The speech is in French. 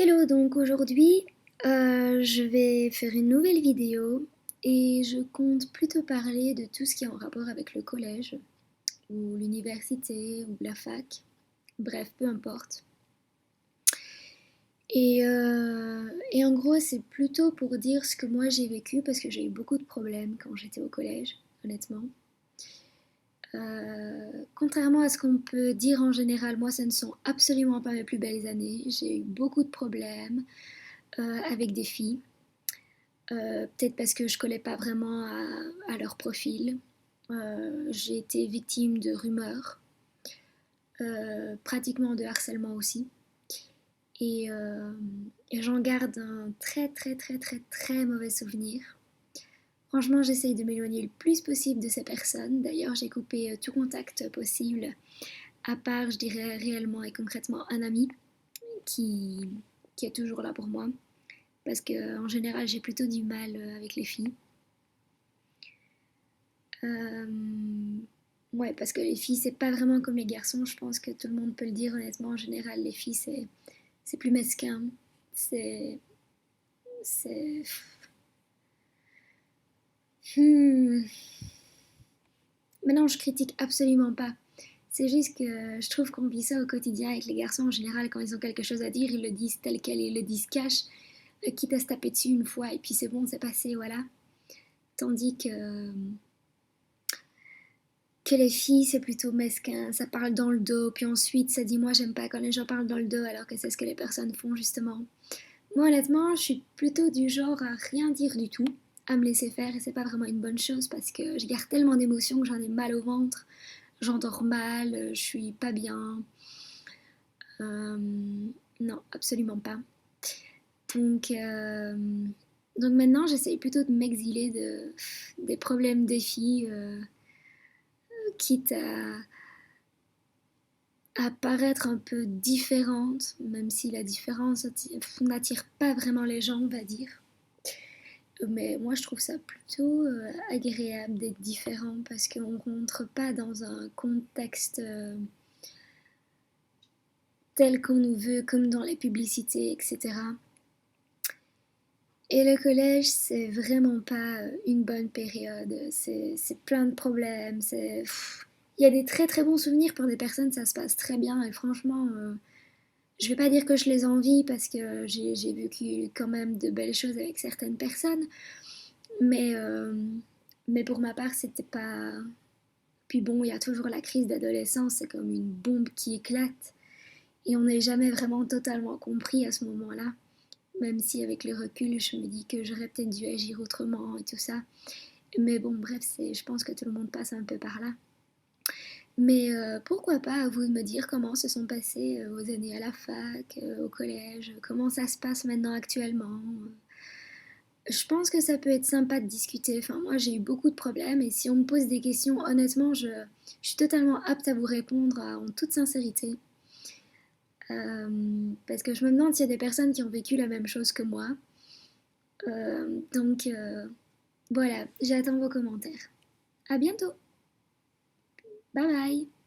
Hello, donc aujourd'hui je vais faire une nouvelle vidéo et je compte plutôt parler de tout ce qui est en rapport avec le collège ou l'université ou la fac, bref, peu importe. Et en gros, c'est plutôt pour dire ce que moi j'ai vécu parce que j'ai eu beaucoup de problèmes quand j'étais au collège, honnêtement. Contrairement à ce qu'on peut dire en général, moi, ce ne sont absolument pas mes plus belles années. J'ai eu beaucoup de problèmes avec des filles. Peut-être parce que je collais pas vraiment à leur profil. J'ai été victime de rumeurs, pratiquement de harcèlement aussi. Et, euh, et j'en garde un très très très très très mauvais souvenir. Franchement, j'essaye de m'éloigner le plus possible de ces personnes. D'ailleurs, j'ai coupé tout contact possible, à part, je dirais, réellement et concrètement un ami qui, qui est toujours là pour moi. Parce qu'en général, j'ai plutôt du mal avec les filles. Euh, ouais, parce que les filles, c'est pas vraiment comme les garçons. Je pense que tout le monde peut le dire honnêtement. En général, les filles, c'est plus mesquin. C'est. C'est. Hmm. Mais non, je critique absolument pas. C'est juste que je trouve qu'on vit ça au quotidien avec les garçons en général. Quand ils ont quelque chose à dire, ils le disent tel quel, ils le disent cash, quitte à se taper dessus une fois et puis c'est bon, c'est passé, voilà. Tandis que les filles, c'est plutôt mesquin, ça parle dans le dos, puis ensuite ça dit moi j'aime pas quand les gens parlent dans le dos alors que c'est ce que les personnes font justement. Moi honnêtement, je suis plutôt du genre à rien dire du tout, à me laisser faire et c'est pas vraiment une bonne chose parce que je garde tellement d'émotions que j'en ai mal au ventre, j'endors mal, je suis pas bien. Euh, non, absolument pas. Donc, euh, donc maintenant j'essaye plutôt de m'exiler des problèmes des filles, quitte à paraître un peu différente, même si la différence n'attire pas vraiment les gens, on va dire. Mais moi, je trouve ça plutôt agréable d'être différent parce qu'on rentre pas dans un contexte tel qu'on nous veut, comme dans les publicités, etc. Et le collège, c'est vraiment pas une bonne période. C'est plein de problèmes. Il y a des très très bons souvenirs pour des personnes, ça se passe très bien. Et franchement, je vais pas dire que je les envie parce que j'ai vécu quand même de belles choses avec certaines personnes, mais, euh, mais pour ma part, c'était pas. Puis bon, il y a toujours la crise d'adolescence, c'est comme une bombe qui éclate et on n'est jamais vraiment totalement compris à ce moment-là. Même si avec le recul, je me dis que j'aurais peut-être dû agir autrement et tout ça. Mais bon, bref, je pense que tout le monde passe un peu par là. Mais pourquoi pas à vous de me dire comment se sont passées vos années à la fac, au collège, comment ça se passe maintenant actuellement. Je pense que ça peut être sympa de discuter. Enfin, moi j'ai eu beaucoup de problèmes et si on me pose des questions, honnêtement, je suis totalement apte à vous répondre en toute sincérité. Parce que je me demande s'il y a des personnes qui ont vécu la même chose que moi. Donc voilà, j'attends vos commentaires. À bientôt. Bye bye.